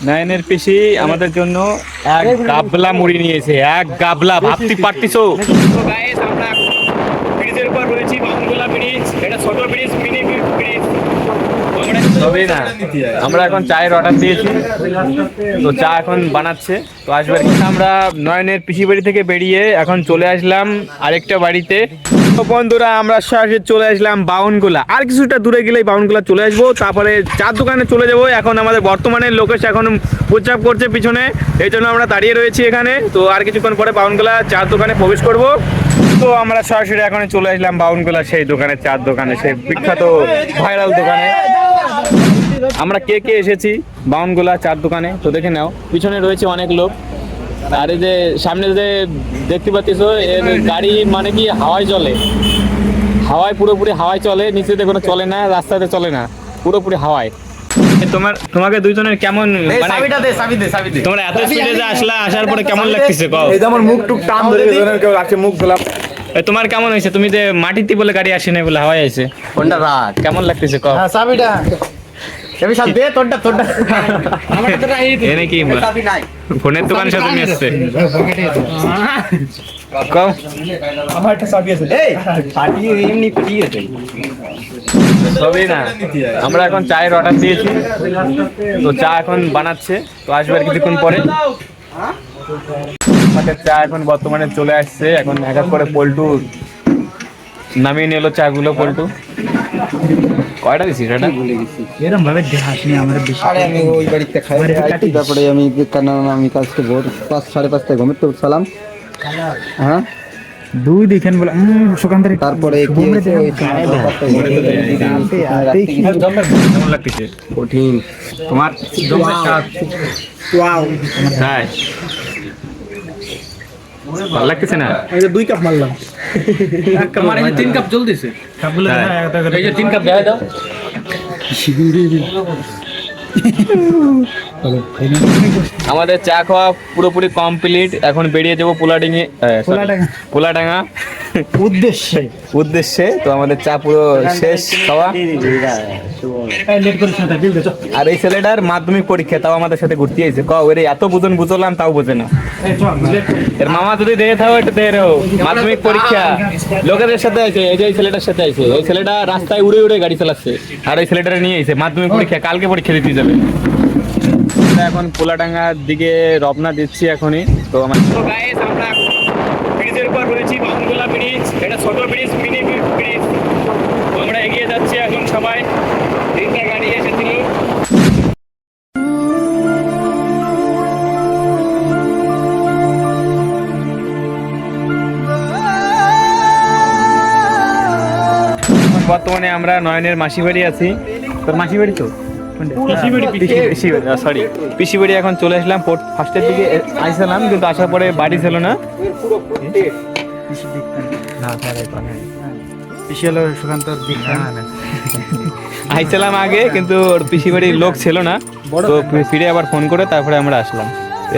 নাইনের পিসি আমাদের জন্য এক গাবলা মুড়ি নিয়েছে, এক গাবলা, ভাবতে পারতিছো? আমরা ব্রিজের উপর রয়েছি, বাউনগোলা ব্রিজ। এটা ছোট ব্রিজ, মিনি ব্রিজ। তবে না, আমরা এখন চায়ের অর্ডার দিয়েছি, তো চা এখন বানাচ্ছে, তো আসবে। আমরা নয়নের পিসি বাড়ি থেকে বেরিয়ে এখন চলে আসলাম আরেকটা বাড়িতে। তো বন্ধুরা, আমরা সরাসরি চলে আসলাম বাউনগোলা। আর কিছুটা দূরে গেলেই বাউনগোলা চলে আসবো, তারপরে চার দোকানে চলে যাবো। এখন আমাদের বর্তমানে লোকেশ এখন প্রচার করছে পিছনে, এই জন্য আমরা দাঁড়িয়ে রয়েছি এখানে। তো আর কিছুক্ষণ পরে বাউনগোলা চার দোকানে প্রবেশ করব। তো আমরা সরাসরি এখন চলে আসলাম বাউনগোলা সেই দোকানে, চার দোকানে, সেই বিখ্যাত ভাইরাল দোকানে। আমরা কে কে এসেছি বাউনগোলা চার দোকানে, তো দেখে নাও। পিছনে রয়েছে অনেক লোক, আর এই যে সামনে যে দেখতে পাচ্ছ, এর গাড়ি মানে কি হাওয়ায় চলে, হাওয়ায় পুরোপুরি হাওয়ায় চলে, নিচেতে কোনো চলে না, রাস্তাতে চলে না, পুরোপুরি হাওয়ায়। তোমাকে দুইজনের কেমন, তোমরা এত স্পিডে যে আসলা, আসার পরে কেমন লাগতেছে কও? এই যে আমার মুখ টুক টান ধরে গেছে, কেউ রাখছে মুখ গোলাপ। তোমার কেমন হয়েছে? তুমি যে মাটিতে বলে গাড়ি আসে না বলে হাওয়ায় আছে, কোনটা রাত কেমন লাগতেছে কও? হ্যাঁ চাবিটা আমি সাথে দে, তোরটা তোরটা আমারটা তো নাই, এনে কি চাবি নাই, ফোনের দোকানের সাথে নিয়ে আসছে কও? আমারটা চাবি আছে। এই পার্টি এমনি পিটি আছে সবই না, আমরা এখন চায়ের অর্ডার দিয়েছি, তো চা এখন বানাচ্ছে, তো আসবে আর কিছুক্ষণ পরে। আমাদের চা এখন বর্তমানে চলে আসছে, এখন এক এক করে পল্টু নামিয়ে নিল চাগুলো। পল্টু কয়টা দিছিস এটা? এরকম ভাবে হাসনি আমার বেশি। আরে আমি ওই বাড়িতে খাই আইটি, তারপরে আমি কেন আমি কাজকে ভোর 5-5:30 ঘুমে তো সালাম। হ্যাঁ দুই দেখেন বলে সুকান্তের, তারপরে কি হয়েছে ওই কেমন লাগতেছে? কঠিন তোমার ওয়াও তাই ভালো লাগতেছে না? এই যে 2 কাপ মারলাম, আমার এই যে 3 কাপ জল দিছে, এই যে 3 কাপ দেখাই দাও। আমাদের চা খাওয়া পুরোপুরি কমপ্লিট, এখন বেরিয়ে যাবো পোলাডাঙ্গা উদ্দেশ্যে। তো আমাদের চা পুরো শেষ খাওয়া। আর এই ছেলেটার মাধ্যমিক পরীক্ষা, তাও আমাদের সাথে ঘুরতে আইছে। কও এর এত বুঝলাম তাও বোঝে না। এর মামা যদি দেখে থাকো একটু দেখে রাখো, মাধ্যমিক পরীক্ষা লোকেদের সাথে আছে। এই যে এই ছেলেটার সাথে আছে, এই ছেলেটা রাস্তায় উড়ে উড়ে গাড়ি চালাচ্ছে, আর এই ছেলেটারে নিয়ে আইছে মাধ্যমিক পরীক্ষা, কালকে পরীক্ষা দিতে যাবে। এখন পোলাডাঙ্গার দিকে রওনা দিচ্ছি এখনই। তো আমরা ব্রিজের উপর রয়েছি, বাউনগোলা ব্রিজ। এটা ছোট ব্রিজ, মিনি ব্রিজ। আমরা এগিয়ে যাচ্ছি এখন সবাই। 3টা গাড়ি এসেছিল। বর্তমানে আমরা নয়নের মাসি বাড়ি আছি। তোর মাসি বাড়ি তো পিসি বাড়ি এখন চলে আসলাম। ফার্স্টের দিকে আইসালাম, কিন্তু আসার পরে বাড়ি ছিল না। আইসালাম আগে, কিন্তু ওর পিসি বাড়ির লোক ছিল না, তো ফিরে আবার ফোন করে তারপরে আমরা আসলাম।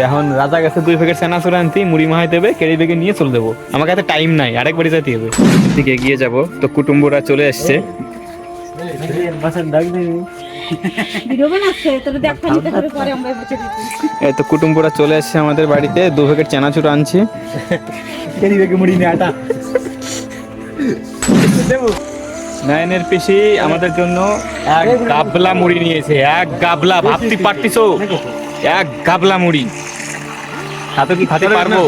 এখন রাজা গেছে 2 প্যাকেট চানাচুর আনতি, মুড়ি মাহাই দেবে, কেড়ে বেগে নিয়ে চলে দেবো। আমার কাছে টাইম নাই, আরেক বাড়ি যেতে হবে। এদিকে এগিয়ে যাবো, তো কুটুম্বরা চলে আসছে। এই তো কুটুম্বরা চলে আসছে আমাদের বাড়িতে, 2 প্যাকেট চানাচুর আনছি। নাইনের পিসি আমাদের জন্য এক গাবলা মুড়ি নিয়েছে, এক গাবলা, ভাবতে পারতিছো? এক গাবলা মুড়ি এত কি খেতে পারবো?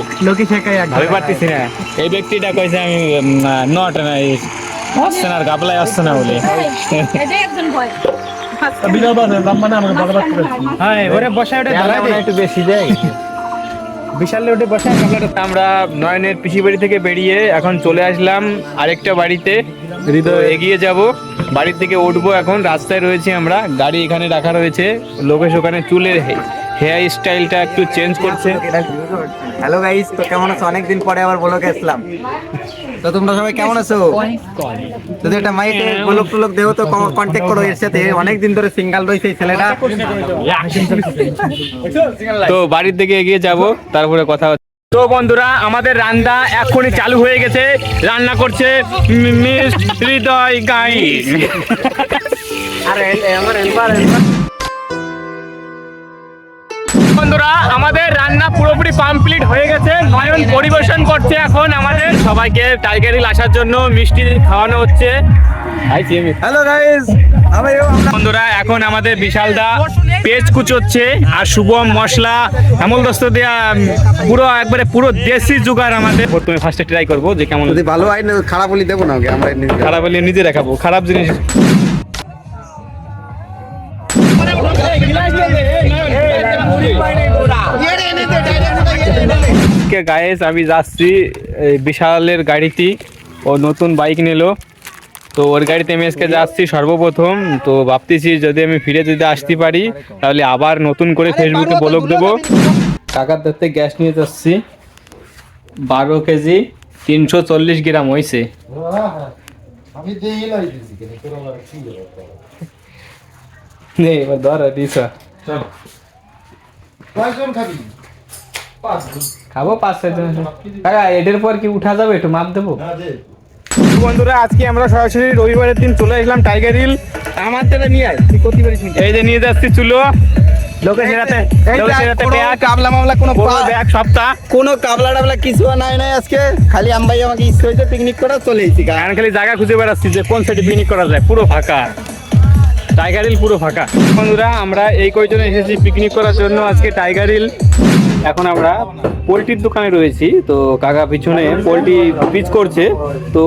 ভাবে পারতেছি না। এই ব্যক্তিটা কইছে আমি নট না, আসছে না, আর গাবলায় আসছে না বলে। একটু বেশি যায়, বিশাল ওটা বসে। আমরা নয়নের পিসি বাড়ি থেকে বেরিয়ে এখন চলে আসলাম আরেকটা বাড়িতে। এগিয়ে যাব, বাড়ির থেকে উঠবো। এখন রাস্তায় রয়েছি আমরা, গাড়ি এখানে রাখা রয়েছে। লোকেশ ওখানে চুলের হেয়ার স্টাইলটা একটু চেঞ্জ করছে। হ্যালো গাইস, তো কেমন আছো? অনেকদিন পরে আবার ব্লগে আসলাম। তো তোমরা সবাই কেমন আছো? যদি একটা মাইকে ব্লগ টুলক দেও তো কন্ট্যাক্ট করো এর সাথে। অনেকদিন ধরে সিঙ্গেল রয়েছে এই ছেলেটা। তো বাড়ির দিকে এগিয়ে যাব, তারপরে কথা। তো বন্ধুরা, আমাদের রান্না এখনই চালু হয়ে গেছে। রান্না করছে মিস হৃদয় গাইস। বন্ধুরা আমাদের রান্না পুরোপুরি কমপ্লিট হয়ে গেছে। নয়ন পরিবেশন করছে এখন আমাদের সবাইকে টাইগার হিল আসার জন্য মিষ্টি খাওয়ানো হচ্ছে। হ্যালো গাইস, বন্ধুরা এখন আমাদের বিশালদা পেঁয়াজ কুচোচ্ছে আর শুভম মশলা হেমলদস্ত দেয়া পুরো দেশি জোগাড় আমাদের। প্রথমে ফার্স্টে ট্রাই করবো যে কেমন, যদি ভালো হয় না খারাপ বলি দেবো না, ওকে আমরা খারাপ হলে নিজে দেখাবো খারাপ জিনিস। গাইস আমি যাচ্ছি বিশালের গাড়িতে, ও নতুন বাইক নিল, তো ওর গাড়িতে আমি আজকে যাচ্ছি সর্বপ্রথম। তো ভাবতেছি যদি আমি ফিরে যদি আসতে পারি তাহলে আবার নতুন করে ফেসবুকে ব্লগ দেবো। কাকার ধরতে গ্যাস নিয়ে যাচ্ছি 12 কেজি 340 গ্রাম হয়েছে। এবার ধর দিছা খাবো 5-6 জন। কাকা এটার পর কি উঠা যাবে, একটু মাপ দেবো? বন্ধুরা আজকে আমরা সরাসরি রবিবারের দিন চলে আসলাম টাইগার হিল। আমার থেকে নিয়ে আয়, তুই করতে পারিস। এই যে নিয়ে যাচ্ছি চুলো, লোকেশের হাতে কাবলা মামলা কোনো এক সপ্তাহ কোনো কাবলা টাবলা কিছু নাই নাই। আজকে খালি আমবাই আমাকে ইচ্ছে হয়েছে পিকনিক করা, চলে এসেছি। কারণ খালি জায়গা খুঁজে বেড়াচ্ছি যে কোন সাইডে পিকনিক করা যায়। পুরো ফাঁকা টাইগার হিল, পুরো ফাঁকা। বন্ধুরা আমরা এই কয়জন এসেছি পিকনিক করার জন্য আজকে টাইগার হিল। এখন আমরা পোলট্রির দোকানে রয়েছি, তো কাকা পিছনে পোলট্রি পিচ করছে। তো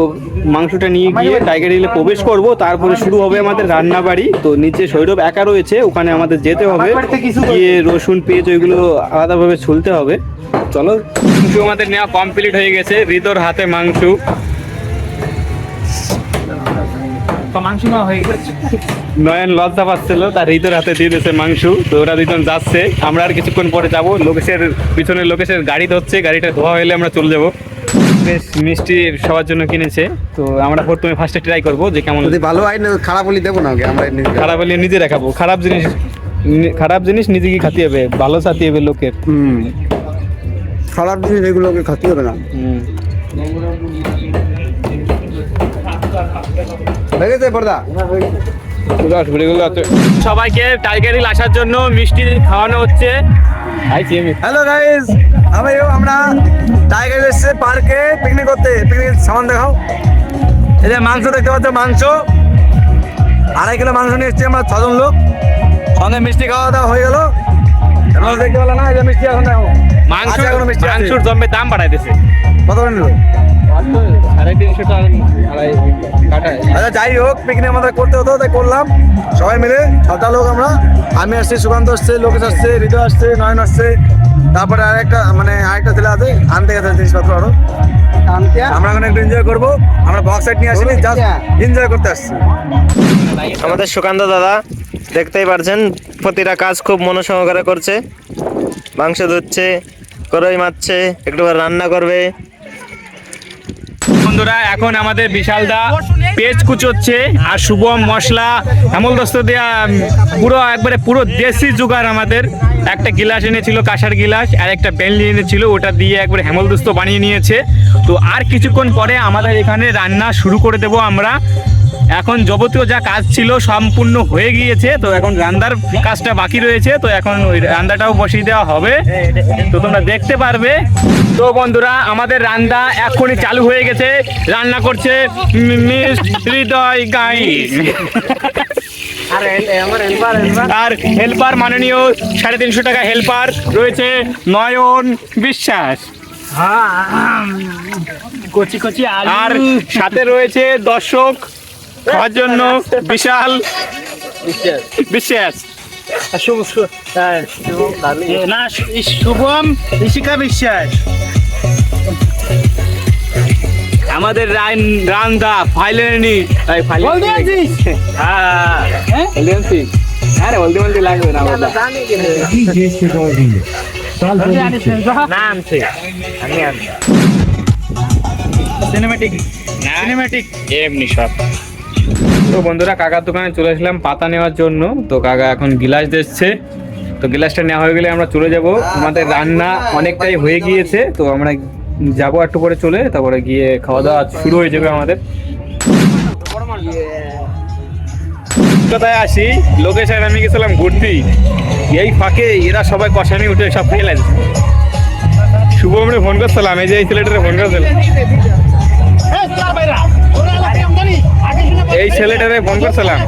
মাংসটা নিয়ে গিয়ে টাইগার হিলে প্রবেশ করব, তারপরে শুরু হবে আমাদের রান্না বাড়ি। তো নিচে সৌরভ একা রয়েছে, ওখানে আমাদের যেতে হবে, গিয়ে রসুন পেঁয়াজ ওইগুলো আলাদাভাবে ছুলতে হবে। চলো, মাংস আমাদের নেওয়া কমপ্লিট হয়ে গেছে। হৃদর হাতে মাংস হয়ে গেছে। নয়ন লজ্জা পাচ্ছিল, তার হৃদর হাতে দিয়ে দিয়েছে মাংস। তো ওরা দুজন যাচ্ছে, আমরা আর কিছুক্ষণ পরে যাবো। লোকেশের পিছনে লোকেশের গাড়ি ধরছে, গাড়িটা ধোয়া হলে আমরা চলে যাবো। বেশ মিষ্টি সবার জন্য কিনেছে, তো আমরা প্রথমে ফার্স্টে ট্রাই করবো যে কেমন। যদি ভালো হয় না খারাপ বলি দেবো না, ওকে আমরা খারাপ হলে নিজে দেখাবো। খারাপ জিনিস নিজেকে খাতে হবে, ভালো খাতে হবে লোকের। খারাপ জিনিস এগুলোকে খাতে হবে না। হয়ে গেছে পর্দা। সবাইকে টাইগার হিল আসার জন্য মিষ্টি খাওয়ানো হচ্ছে। হ্যালো গাইস, আমরা টাইগার এসেছে পার্কে পিকনিক করতে। পিকনিক সামান দেখাও। এই যে মাংস দেখতে পাচ্ছ, মাংস 2.5 কিলো মাংস নিয়ে এসেছি আমরা 6 জন লোক। সঙ্গে মিষ্টি খাওয়া দাওয়া হয়ে গেল। দেখতে পেলো না, এই যে মিষ্টি এখন দেখো। মাংসর জমে দাম বাড়াই দিয়েছে। কত করে নিল? 350 টাকা। আচ্ছা যাই হোক, পিকনিক আমাদের করতে হতো, তাই করলাম সবাই মিলে 6টা লোক আমরা। আমি আসছি, সুকান্ত আসছে, লোকেশ আসছে, হৃদয় আসছে, নয়ন আসছে, তারপরে আরেকটা ছেলে আছে, আনতে গেছে জিনিসপত্র আরো। আমরা এখন একটু এনজয় করবো। আমরা বক্স সাইড নিয়ে আসিনি, জাস্ট এনজয় করতে আসছি। আমাদের সুকান্ত দাদা দেখতেই পারছেন, প্রতিটা কাজ খুব মনোসহকারে করছে। মাংস ধুচ্ছে, করই মারছে, একটু রান্না করবে। বন্ধুরা এখন আমাদের বিশালদা পেঁয়াজ কুচোচ্ছে আর শুভম মশলা হেমলদস্ত দেয়া পুরো দেশি জোগাড় আমাদের। একটা গিলাস এনেছিল, কাঁসার গিলাস, আর একটা বেলনি এনেছিল, ওটা দিয়ে একবারে হেমলদস্ত বানিয়ে নিয়েছে। তো আর কিছুক্ষণ পরে আমাদের এখানে রান্না শুরু করে দেব আমরা। এখন যাবতীয় যা কাজ ছিল সম্পূর্ণ হয়ে গিয়েছে, তো এখন রান্নার কাজটা বাকি রয়েছে। তো এখন ওই রান্নাটাও বসিয়ে দেওয়া হবে, তো তোমরা দেখতে পারবে। তো বন্ধুরা আমাদের রান্না এখনই চালু হয়ে গেছে। রান্না করছে মিস হৃদয় গাইস, আর হেল্পার মাননীয় 350 টাকা হেল্পার রয়েছে নয়ন বিশ্বাস। আর সাথে রয়েছে দর্শক খাওয়ার জন্য বিশাল বিশ্বাস, শুভম ঋষিকা বিশ্বাস। আমাদের রান্দা ফাইলেনি হলদি লাগবে না, সিনেমেটিক এমনি সব। তো বন্ধুরা কাকার দোকানে চলে আসলাম পাতা নেওয়ার জন্য। তো কাকা এখন গিলাস দিচ্ছে, তো গিলাসটা নেওয়া হয়ে গেলে আমরা চলে যাব। আমাদের রান্না অনেকটাই হয়ে গিয়েছে, তো আমরা যাবো একটু করে চলে, তারপরে গিয়ে খাওয়া দাওয়া শুরু হয়ে যাবে আমাদের। কথায় আসি, লোকেশন আমি গেছিলাম ঘুরতে, এই ফাঁকে এরা সবাই কষানি উঠে সব খেয়ে লাগছে। শুভমরে ফোন করছিলাম, এই যে এই ছেলেটারে ফোন করছিলাম, এই ছেলেটারে ফোন করছিলাম,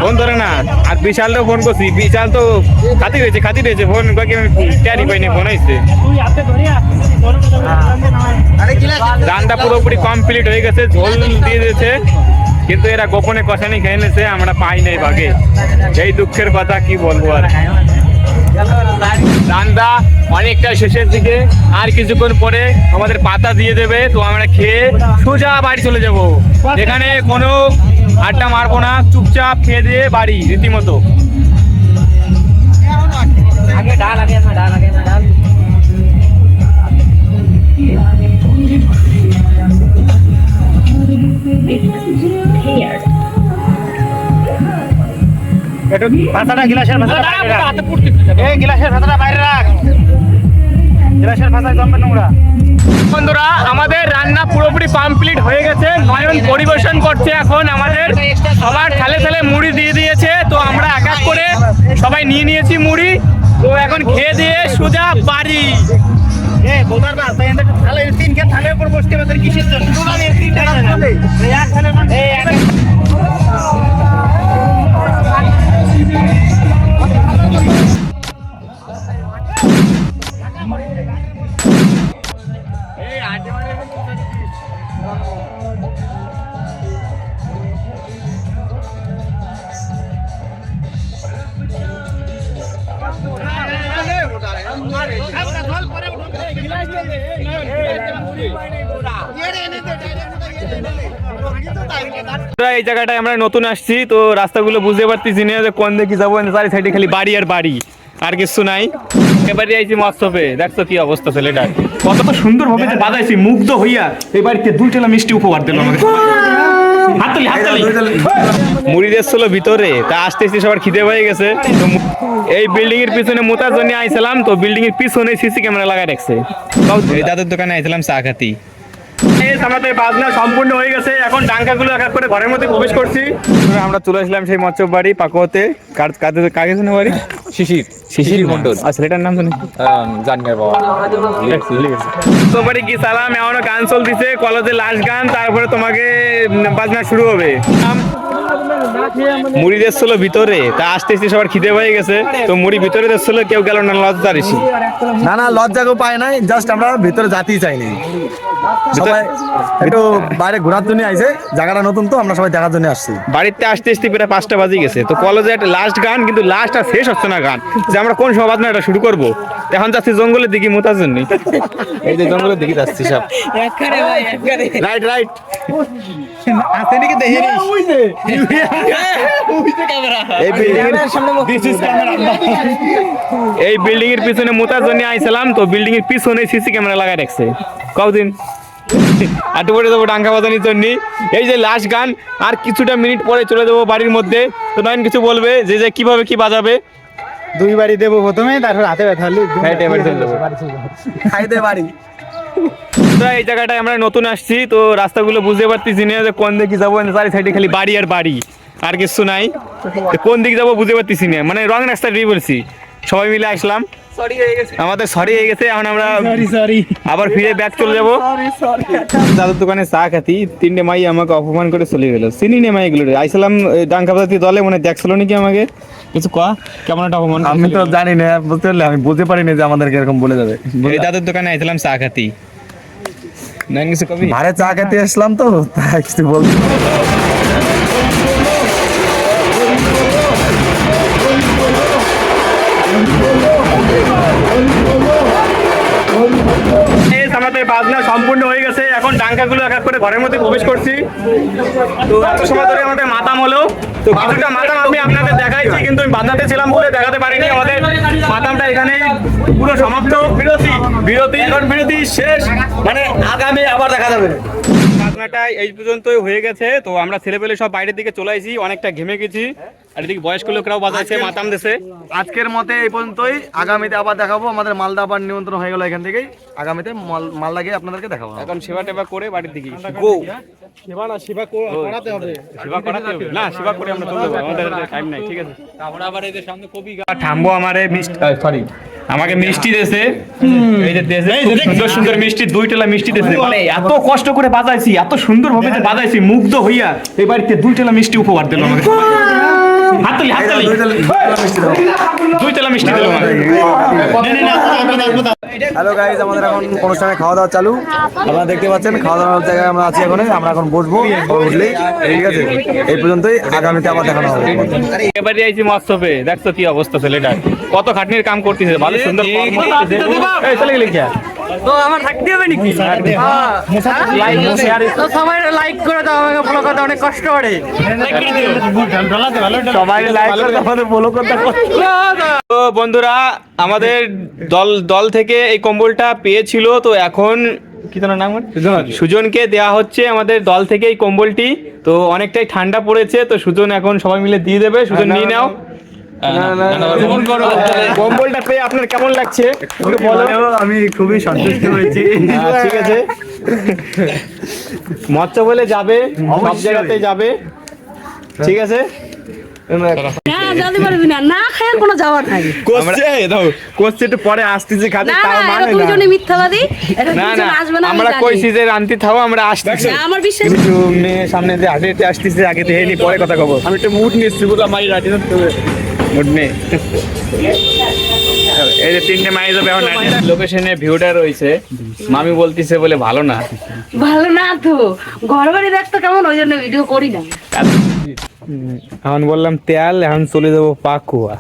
ফোন ধরে না। আর বিশালটাও ফোন করছি, বিশাল তো খাতি রয়েছে ফোন কাকে আমি ক্যারি পাইনি, ফোন আসছে। রান্না পুরোপুরি কমপ্লিট হয়ে গেছে, ঝোল দিয়ে দিয়েছে, কিন্তু এরা গোপনে কষানি খেয়ে নিয়েছে, আমরা পাই নাই ভাগে। এই দুঃখের কথা কি বলবো আর। রান্না অনেকটা শেষের দিকে, আর কিছুক্ষণ পরে আমাদের পাতা দিয়ে দেবে, তো আমরা খেয়ে সোজা বাড়ি চলে যাব। এখানে কোনো আড্ডা মারবো না, চুপচাপ খেয়ে দিয়ে বাড়ি রীতিমতো। ভাষাটা গ্লাসের ভাষাটা এই গ্লাসের ভাষাটা বাইরে রাখ, গ্লাসের ভাষায় জমবে নোংরা। বন্ধুরা, আমাদের রান্না পুরোপুরি কমপ্লিট হয়ে গেছে। নয়ন পরিবেশন করছে এখন আমাদের, সবার থালে থালে মুড়ি দিয়ে দিয়েছে, তো আমরা এক এক করে সবাই নিয়ে নিয়েছি মুড়ি, তো এখন খেয়ে দিয়ে সোজা বাড়ি। তিনকে থালের উপর বসতে পারে কিসের জন্য? এই জায়গাটায় আমরা নতুন আসছি, তো রাস্তাগুলো বুঝতে পারতেছি না যে কোন দিকে যাবো। চারি সাইডে খালি বাড়ি আর বাড়ি, আর কিছু নাই। এবারে আইছি মৎস্যপে, দেখছো কি অবস্থা ছেলেটার, কত সুন্দর ভাবে যে বাজাইছি, মুগ্ধ হইয়া এই বাড়িতে 2 টেলা মিষ্টি উপহার দিল আমাকে। মুড়ি দিয়েছিল ভিতরে, তা আসতে আসতে সবার খিদে হয়ে গেছে। তো এই বিল্ডিং এর পিছনে মোতার জন্য আইছিলাম, তো বিল্ডিং এর পিছনে সিসি ক্যামেরা লাগাই রাখছে। দাদুর দোকানে আইছিলাম চা খাতি। আমাদের বাজনা সম্পূর্ণ হয়ে গেছে, এখন ডাঙ্কাগুলো এক এক করে ঘরের মধ্যে প্রবেশ করছি। আমরা চলে আসলাম সেই মৎস্য বাড়ি পাকুয়াতে। কাকে জানো বাড়ি? শিশির মন্ডল। আর ছেলেটার নাম জানি তো বাড়ি কি সালাম, এমনও গান চলতেছে, কলেজে লাস্ট গান, তারপরে তোমাকে বাজনা শুরু হবে। মুড়ি দিয়েছিল ভিতরে, তা আসতে আসতে সবার খিদে হয়ে গেছে, তো মুড়ি ভিতরে দিয়েছিল, কেউ গেল না লজ্জা ঋষি। না লজ্জা কেউ পায় নাই, জাস্ট আমরা ভিতরে যেতেই চাইনি। সবাই একটু বাইরে ঘোরার জন্য আইছে, জায়গাটা নতুন তো আমরা সবাই দেখার জন্য আসছি। বাড়িতে আসতে আসতে প্রায় 5টা বাজে গেছে, তো কলেজে একটা লাস্ট গান, কিন্তু লাস্ট আর শেষ হচ্ছে না গান, যে আমরা কোন সময় বাজনা এটা শুরু করবো। এখন যাচ্ছি জঙ্গলের দিকে মোতার জন্য, এই যে জঙ্গলের দিকে যাচ্ছি সব। রাইট এই বিল্ডিং এর পিছনে মোতার জন্য আইছিলাম, তো বিল্ডিং এর পিছনে সিসি ক্যামেরা লাগাই রাখছে কতদিন। আর পরে যাবো ডাঙ্গা বাজানির জন্য। এই যে লাস্ট গান, আর কিছুটা মিনিট পরে চলে যাবো বাড়ির মধ্যে। তো নয়ন কিছু বলবে যে কিভাবে কি বাজাবে? 2 বাড়ি দেবো প্রথমে, তারপর হাতে ব্যথা হলে খাইতে বাড়ি। এই জায়গাটায় আমরা নতুন আসছি, তো রাস্তাগুলো বুঝতে পারতেছি না যে কোন দিকে যাবো। চারি সাইডে খালি বাড়ি আর বাড়ি, আর কিছু নাই। কোন দিকে যাবো বুঝতে পারতেছি না, মানে রং রাস্তা দিয়ে বলছি। সবাই মিলে আসলাম, আমাদের সরি হয়ে গেছে, এখন আমরা আবার ফিরে ব্যাক চলে যাবো। দাদুর দোকানে চা খাতি, 3টে মাই আমাকে অপমান করে চলে গেল। চিনি নে মাই এগুলো আইছিলাম ডাঙ্কা বাজাতি দলে, মানে দেখছিল নাকি আমাকে কিছু কেমন একটা অপমান। আমি তো জানি না, বলতে পারলে আমি বুঝতে পারিনি যে আমাদেরকে এরকম বলে যাবে। এই দাদুর দোকানে আইছিলাম চা খাতি, না কিছু কবি ভাড়ে চা খেতে আসলাম, তো তাই কিছু বলতে। আমাদের বাজনা সম্পূর্ণ হয়ে গেছে, এখন ডাঙ্কাগুলো এক এক করে ঘরের মধ্যে প্রবেশ করছি। তো এত সময় ধরে আমাদের মাতাম হলো, তো কিছুটা মাতাম আমি আপনাদের দেখাইছি, কিন্তু আমি বাজাতে ছিলাম বলে দেখাতে পারিনি। আমাদের মাতামটা এখানে পুরো সমাপ্ত বিরতি এখন বিরতি শেষ মানে আগামী আবার দেখা যাবে। খাজনাটা এই পর্যন্তই হয়ে গেছে। তো আমরা ছেলেপেলে সব বাইরের দিকে চলে আসি, অনেকটা ঘেমে গেছি। আর এদিকে বয়স্ক লোকরাও বাজাইছে, মাতাম দেশে। আজকের মতে এই পর্যন্তই, আগামীতে আবার দেখাবো। আমাদের মালদা আবার নিমন্ত্রণ হয়ে গেল এখান থেকেই, আগামীতে মালদা গিয়ে আপনাদেরকে দেখাবো। এখন সেবা টেবা করে বাড়ির দিকে গো। সেবা করাতে হবে না, সেবা করে আমরা চলে যাবো, আমাদের টাইম নাই। ঠিক আছে, আমরা আবার এদের সামনে কবি থামবো। আমারে মিষ্টি সরি আমাকে মিষ্টি দেছে, এই যে দেছে সুন্দর সুন্দর মিষ্টি, 2 টেলা মিষ্টি দেছে। মানে এত কষ্ট করে বাজাইছি, এত সুন্দর ভাবে যে বাজাইছি, মুগ্ধ হইয়া এই বাড়িতে 2 টেলা মিষ্টি উপহার দিল আমাকে। হাততালি হাততালি, 2 টেলা মিষ্টি দিল আমাকে। হ্যালো গাইজ, আমাদের এখন অনুষ্ঠানে খাওয়া দাওয়া চালু। আপনারা দেখতে পাচ্ছেন খাওয়া দাওয়ার জায়গায় আমরা আছি। আমরা এখন বসবো উঠলেই। ঠিক আছে, এই পর্যন্তই, আগামীতে আবার দেখানো হবে। এবারে আইছি মৎস্যপে, দেখছো কি অবস্থা ছেলেটার, কত খাটনির কাম করতেছে, ভালো সুন্দর কর্ম করতেছে। এই চলে গেলি কি তো আমার থাকতে হবে নাকি? লাইক শেয়ার তো সবাই লাইক করে দাও, আমাকে ফলো করতে অনেক কষ্ট করে। সবাই লাইক করতে, আমাদের ফলো করতে। তো বন্ধুরা, আমাদের দল থেকে এই কম্বলটা পেয়েছিল, তো এখন কি তোমার নাম? সুজনকে দেয়া হচ্ছে আমাদের দল থেকে এই কম্বলটি। তো অনেকটাই ঠান্ডা পড়েছে, তো সুজন এখন সবাই মিলে দিয়ে দেবে। সুজন নিয়ে নাও। কম্বলটা পেয়ে আপনার কেমন লাগছে বলো? আমি খুবই সন্তুষ্ট হয়েছি। ঠিক আছে, মৎস্য বলে যাবে, সব জায়গাতে যাবে। ঠিক আছে, না যেতে পারবি না, না খায় কোনো যাওয়ার নাই। কোচে একটু পরে আসতেছি খাতে, না তাও না, মানে এটা না। দুইজনই মিথ্যাবাদী, এটা না দুইজন না, আসবে না। আমরা কইছি যে রান্তি থাও, আমরা আসতেছি। না, আমার বিশ্বাস কিছু মেয়ে সামনে দিয়ে হাঁটে হেঁটে আসতেছে, আগে থেকে নি পরে কথা কব। আমি একটু মুড নিচ্ছি, বলে মাই রাটি মুড নেই। এই যে 3টে মাই যাবে এখন। লোকেশনে ভিউটা রয়েছে, মামি বলতিছে বলে ভালো না। ভালো না তো, ঘর বাড়ি দেখতো কেমন, ওই জন্য ভিডিও করি না। এখন বললাম তেল, এখন চলে যাবো পাকুয়া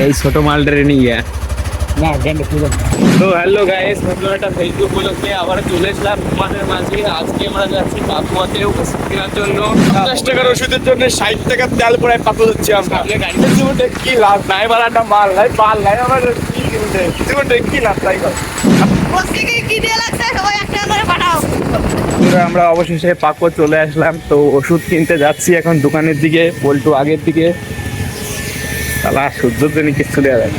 এই ছোট মালটারে নিয়ে। তো হ্যালো গাইস, নতুন একটা ফেসবুক উপলক্ষে আবার চলে এসলাম তোমাদের মাঝে। আজকে আমরা যাচ্ছি পাকুয়াতে ওষুধ কেনার জন্য। 50 টাকার ওষুধের জন্য 60 টাকার তেল পড়ায় পাকু যাচ্ছি আমরা। গাড়িতে জীবনটা কি লাভ নাই, বাড়াটা মাল নাই, পাল নাই, আমার কি কিনতে জীবনটা কি লাভ তাই কর। আমরা অবশেষে পাকুয়া চলে আসলাম। তো ওষুধ কিনতে যাচ্ছি এখন দোকানের দিকে, পল্টু আগের দিকে। তাহলে সূর্যের জন্য কিছু দেওয়া যায়।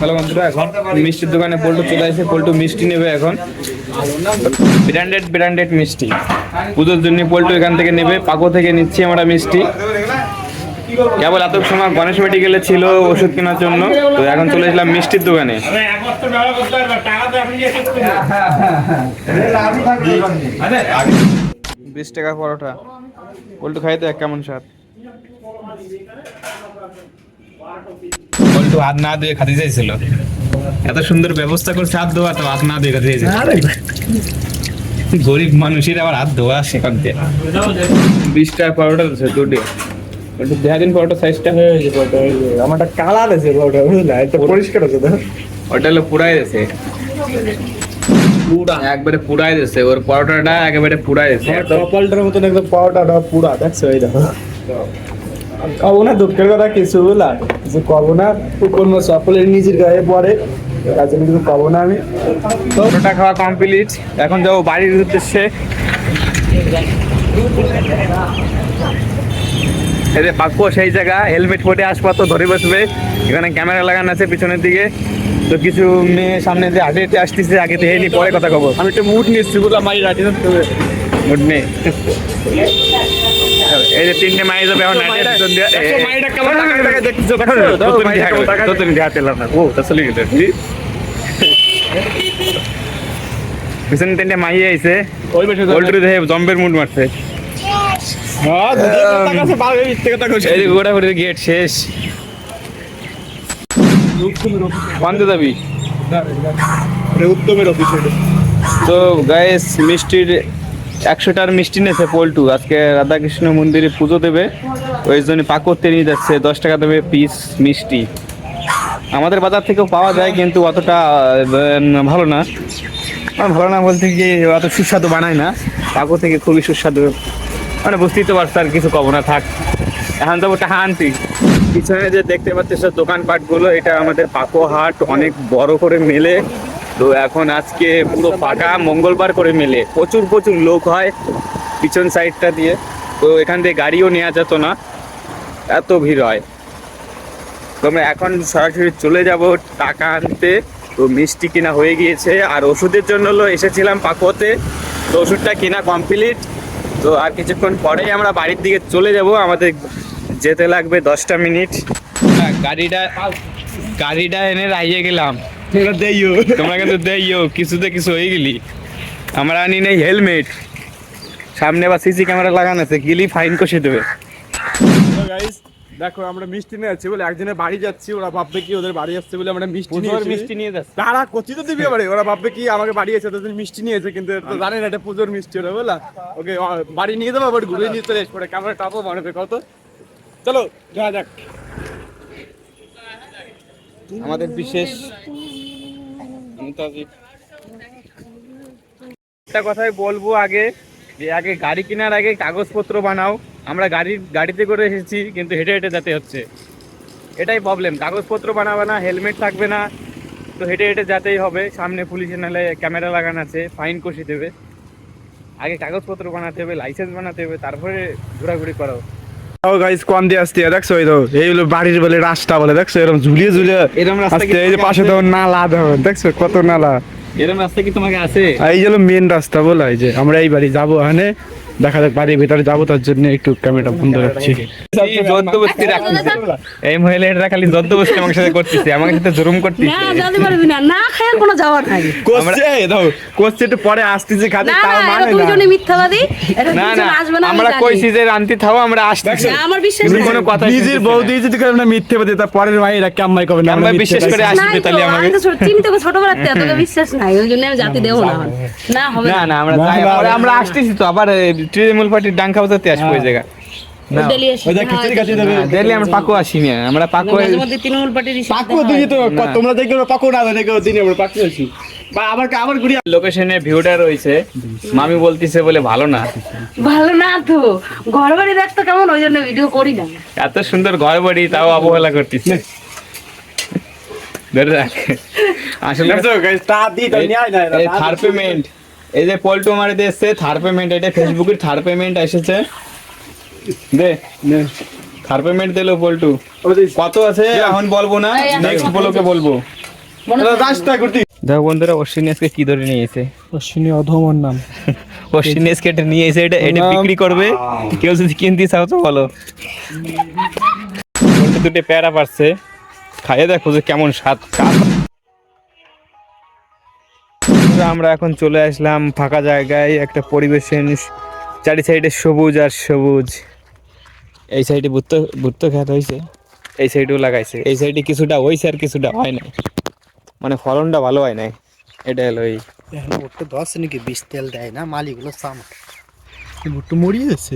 হ্যালো বন্ধুরা, এখন মিষ্টির দোকানে পল্টু চলে আসে। পল্টু মিষ্টি নেবে এখন, ব্র্যান্ডেড মিষ্টি পুজোর জন্য পল্টু এখান থেকে নেবে। পাকুয়া থেকে নিচ্ছি আমরা মিষ্টি। কেবল এত সময় গণেশ মেডিকেলে ছিল ওষুধ কেনার জন্য, তো এখন চলে এসলাম মিষ্টির দোকানে। 20 টাকা পরোটা, পল্টু খাইতে কেমন স্বাদ। পল্টু হাত না দিয়ে খাতে চাইছিল, এত সুন্দর ব্যবস্থা করছে হাত ধোয়া, তো হাত না দিয়ে খাতে চাইছিল। গরিব মানুষের আবার হাত ধোয়া সেখান থেকে। 20 টাকা পরোটা দিচ্ছে, 2টি। দেখা দিন পরোটা সাইজটা হয়ে গেছে। পরোটা আমারটা কালার আছে, পরোটা বুঝলা, এটা পরিষ্কার আছে। ওটা হলো পুরাই দিয়েছে, পুরা একবারে পুরাই দিয়েছে। ওর পরোটাটা একেবারে পুরাই দিয়েছে। কপালটার মতন একদম পাওয়াটা পুরা, দেখছো? এই দেখো, কবো না, দুঃখের কথা কিছু বলা, কিছু কবো না। কোনো সকলের নিজের গায়ে পড়ে, কাজে কিছু কবো না আমি। পরোটা খাওয়া কমপ্লিট, এখন যাবো বাড়ির উদ্দেশ্যে। এই যে পাকুয়া সেই জায়গা, হেলমেট পরে আসবা তো ধরে বসবে। এখানে ক্যামেরা লাগানো আছে পিছনের দিকে। তো কিছু মেয়ে সামনে দিয়ে হাঁটে হেঁটে আসতেছে, আগে থেকে নি পরে কথা কব। আমি একটু মুড নিচ্ছি, বলে মাই রাটি মুড নেই। এই যে 3টে মাই যাবে এখন। পিছনে 3টে মাই আইছে, জম্বের মুড মারছে। গোড়াগুড়ির গেট শেষ। বান্ধে যাবি উত্তমের অফিস। তো গাইস, মিষ্টির 100টার মিষ্টি নেছে পল্টু। আজকে রাধাকৃষ্ণ মন্দিরে পুজো দেবে, ওই জন্য পাকুয়াতে নিয়ে যাচ্ছে। 10 টাকা দেবে পিস মিষ্টি। আমাদের বাজার থেকেও পাওয়া যায়, কিন্তু অতটা ভালো না। ভালো না বলতে কি, অত সুস্বাদু বানায় না। পাকুয়া থেকে খুবই সুস্বাদু মানে বুঝতেই তো পারছো, আর কিছু কব না, থাক। এখন তো টাকা আনতি। পিছনে যে দেখতে পাচ্ছি সব দোকানপাটগুলো, এটা আমাদের পাকো হাট, অনেক বড় করে মেলে। তো এখন আজকে পুরো ফাঁকা, মঙ্গলবার করে মেলে, প্রচুর প্রচুর লোক হয় পিছন সাইডটা দিয়ে। তো এখান থেকে গাড়িও নেওয়া যেত না, এত ভিড় হয়। তো আমরা এখন সরাসরি চলে যাব টাকা আনতে। তো মিষ্টি কেনা হয়ে গিয়েছে, আর ওষুধের জন্য এসেছিলাম পাকুয়াতে। তো ওষুধটা কেনা কমপ্লিট। তো আর কিছুক্ষণ পরেই আমরা বাড়ির দিকে চলে যাব, আমাদের যেতে লাগবে 10টা মিনিট। গাড়িটা এনে রাইয়ে গেলাম, তোমরা কিন্তু দেইও কিছুতে কিছু হয়ে গেলি। আমরা আনি নেই হেলমেট, সামনে আবার সিসি ক্যামেরা লাগানো আছে, গেলি ফাইন কষে দেবে। দেখো আমরা মিষ্টি নিয়ে যাচ্ছি বলে একজনের বাড়ি যাচ্ছি, ওরা ভাববে কি ওদের বাড়ি আসছে বলে আমরা মিষ্টি মিষ্টি নিয়ে যাচ্ছে। তারা কচি তো দিবি বাড়ি, ওরা ভাববে কি আমাকে বাড়ি এসে তোদের মিষ্টি নিয়েছে, কিন্তু জানে না এটা পুজোর মিষ্টি ওরা, বলা ওকে বাড়ি নিয়ে যাবো, আবার ঘুরে নিয়ে চলে এসে ক্যামেরা টাপো মনে হবে কত। চলো যাওয়া যাক। আমাদের বিশেষ একটা কথাই বলবো আগে, যে আগে গাড়ি কেনার আগে কাগজপত্র বানাও। আমরা গাড়িতে করে এসেছি, কিন্তু হেঁটে হেঁটে যেতে হচ্ছে, এটাই প্রবলেম। কাগজপত্র বানাবে না, হেলমেট থাকবে না, তো হেঁটে হেঁটে যেতেই হবে। সামনে পুলিশে নালে ক্যামেরা লাগানো আছে, ফাইন কষে দেবে। আগে কাগজপত্র বানাতে হবে, লাইসেন্স বানাতে হবে, তারপরে ঘোরাঘুরি করো। ও গাইস কম দিয়ে আসতে দেখছো, এই তো এই হলো বাড়ির বলে রাস্তা বলে, দেখছো এরকম ঝুলিয়ে ঝুলিয়ে এরকম রাস্তা কি এই যে পাশে তো নালা, দেখো দেখছো কত নালা। এরকম রাস্তা কি তোমাকে আছে? এই হলো মেন রাস্তা বলে, এই যে আমরা এই বাড়ি যাবো, এখানে দেখা যাক বাড়ির ভিতরে যাবো, তার জন্য একটু ক্যামেরাটা বন্ধ রাখছি। জদ্দবস্তি রাখতেছে এই মহিলাটা, খালি জদ্দবস্তি আমার সাথে করতেছে, আমার সাথে জুলুম করতেছে। না যেতে পারবি না, না খেয়ে কোনো যাওয়ার নাই। কোশ্চে দাও, কোশ্চে একটু পরে আসতেছে খাতে, না তাও না, মানে তুমি না। জন্য মিথ্যাবাদী, এটা না কিছু না, আসবে না। আমরা কইছি যে রান্তি থাও, আমরা আসতেছি। না, আমার বিশ্বাস তুমি নাই। কোনো কথা নিজের বউ দিয়ে যদি আমরা মিথ্যে বলি, তার পরের ভাই এরা কামাই করবে না, আমরা বিশ্বাস করে নাই আসবে তো, তাহলে আমাকে। আমি তো চিনি তোকে ছোটবেলার থেকে, তোকে বিশ্বাস নাই, ওই জন্য আমি জাতি দেবো না। না হবে না না, না, আমরা যাই, পরে আমরা আসতেছি তো, আবার তৃণমূল পার্টির ডাঙ্কা বাজাতে আসবো ওই জায়গা। ডেলি আসি। ওই দেখ খিচুড়ি কাটি দেবে। দিল্লি আমরা পাকো আসি না, আমরা পাকো মাঝে মধ্যে তৃণমূল পার্টির পাকো দিই তো, তোমরা দেখো পাকো না দেখো দিনে আমরা পাকো আছি, বা আবার ঘুরি। লোকেশনে ভিউটা রয়েছে, মামি বলতিছে বলে ভালো না। ভালো না তো, ঘর বাড়ি দেখতো কেমন, ওই জন্য ভিডিও করি না। এত সুন্দর ঘর বাড়ি, তাও অবহেলা করতেছে। ধরে রাখ, আসলে এই থার্ড পেমেন্ট, এই যে পল্টু মারি দিয়েছে থার্ড পেমেন্ট, এটা ফেসবুকের থার্ড পেমেন্ট এসেছে। দে থার্ড পেমেন্ট দিলো পল্টু, কত আছে এখন বলবো না, নেক্সট ব্লকে বলবো। দেখো বন্ধুরা, অশ্বিনী আজকে কি ধরে নিয়েছে, অশ্বিনী অধমর নাম, অশ্বিনী আজকে এটা নিয়ে এসে এটা বিক্রি করবে। কেউ যদি কিনতে চাও তো বলো। পল্টু দুটো প্যারা পারছে, খাইয়ে দেখো যে কেমন স্বাদ। আমরা এখন চলে আসলাম ফাঁকা জায়গায়, একটা পরিবেশন, চারি সাইডে সবুজ আর সবুজ। এই সাইডে ভুট্টো খেত হয়েছে, এই সাইডেও লাগাইছে, এই সাইডে কিছুটা হয়েছে আর কিছুটা হয় নাই, মানে ফলনটা ভালো হয় নাই। এটা হলো এই ভুট্টো 10 নাকি 20 তেল দেয় না, মালিগুলো সাম ভুট্টো মরিয়ে যাচ্ছে।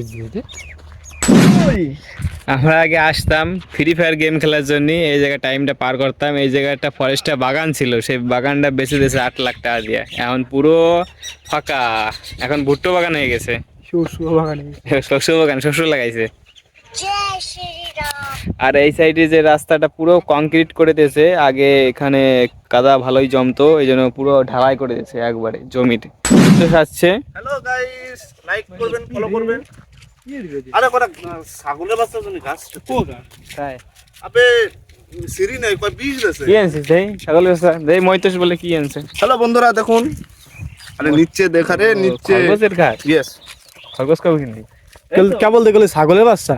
আমরা আগে আসতাম ফ্রি ফায়ার গেম খেলার জন্য, এই জায়গায় টাইমটা পার করতাম। এই জায়গাটা ফরেস্টটা বাগান ছিল, সেই বাগানটা বেঁচে দিয়েছে 8 লাখ টাকা দিয়ে, এখন পুরো ফাঁকা। এখন ভুট্টো বাগান হয়ে গেছে, শস্য বাগান, শস্য লাগাইছে। আর এই সাইডে যে রাস্তাটা পুরো কংক্রিট করে দিয়েছে, আগে এখানে কাদা ভালোই জমতো, এই জন্য পুরো ঢালাই করে দিয়েছে একবারে জমিতে। তো আসছে, হ্যালো গাইস, লাইক করবেন, ফলো করবেন। আরে কোটা ছাগলের বাচ্চা জন্য গাছটা কোগা তাই আবে সিরি নাই কই বীজ দেছে। কি আনছিস দেই ছাগল বেচা দেই, মইতোস বলে কি আনছে? হ্যালো বন্ধুরা দেখুন, আরে নিচে দেখা রে, নিচে খরগোশের ঘাট, ইয়েস খরগোশ খাবো কিন্তু কেবল দেখলে ছাগলের বাচ্চা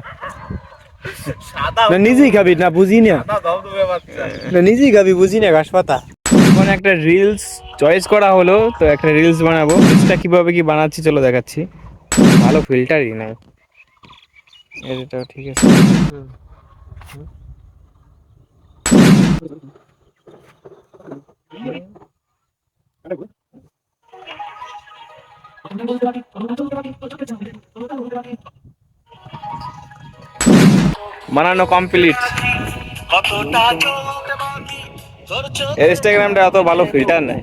সাদা না, নিজেই খাবি না, বুঝি না, সাদা দাও দেবে বাচ্চা। না নিজেই খাবি, বুঝি না ঘাস পাতা। এখন একটা রিলস চয়েস করা হলো, তো একটা রিলস বানাবো। রিলসটা কিভাবে কি বানাচ্ছি চলো দেখাচ্ছি। ভালো ফিল্টারই নাই, এটা ঠিক আছে। বানানো কমপ্লিট। ইনস্টাগ্রামটা এত ভালো ফিল্টার নাই,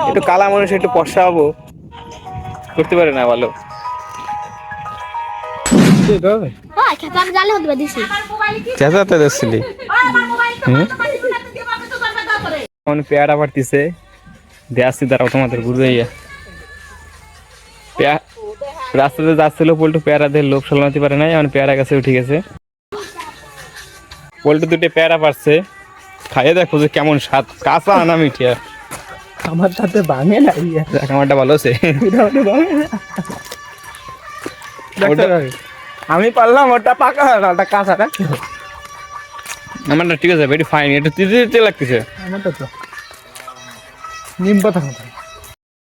একটু কালা মানুষ একটু পশা হবো, করতে পারে না ভালো। খেতে আমি জালে হতে দিছি চেঁচাতে যাচ্ছিলি এখন পেয়ারা পারতিছে দেয়াচ্ছি তারাও তোমাদের ঘুরে রাস্তাতে যাচ্ছিল পল্টু পেয়ারা দিয়ে লোভ সামলাতে পারে নাই এখন পেয়ারা গাছে উঠে গেছে পল্টু দুটো পেয়ারা পারছে খাইয়ে দেখো যে কেমন স্বাদ কাঁচা না মিঠিয়া আমার সাথে ভাঙে না দেখ আমারটা ভালো আছে আমি পারলাম ওটা পাকা না ওটা কাঁচাটা আমারটা ঠিক আছে ভেরি ফাইন একটু তিতে লাগতেছে আমারটা তো নিম পাতা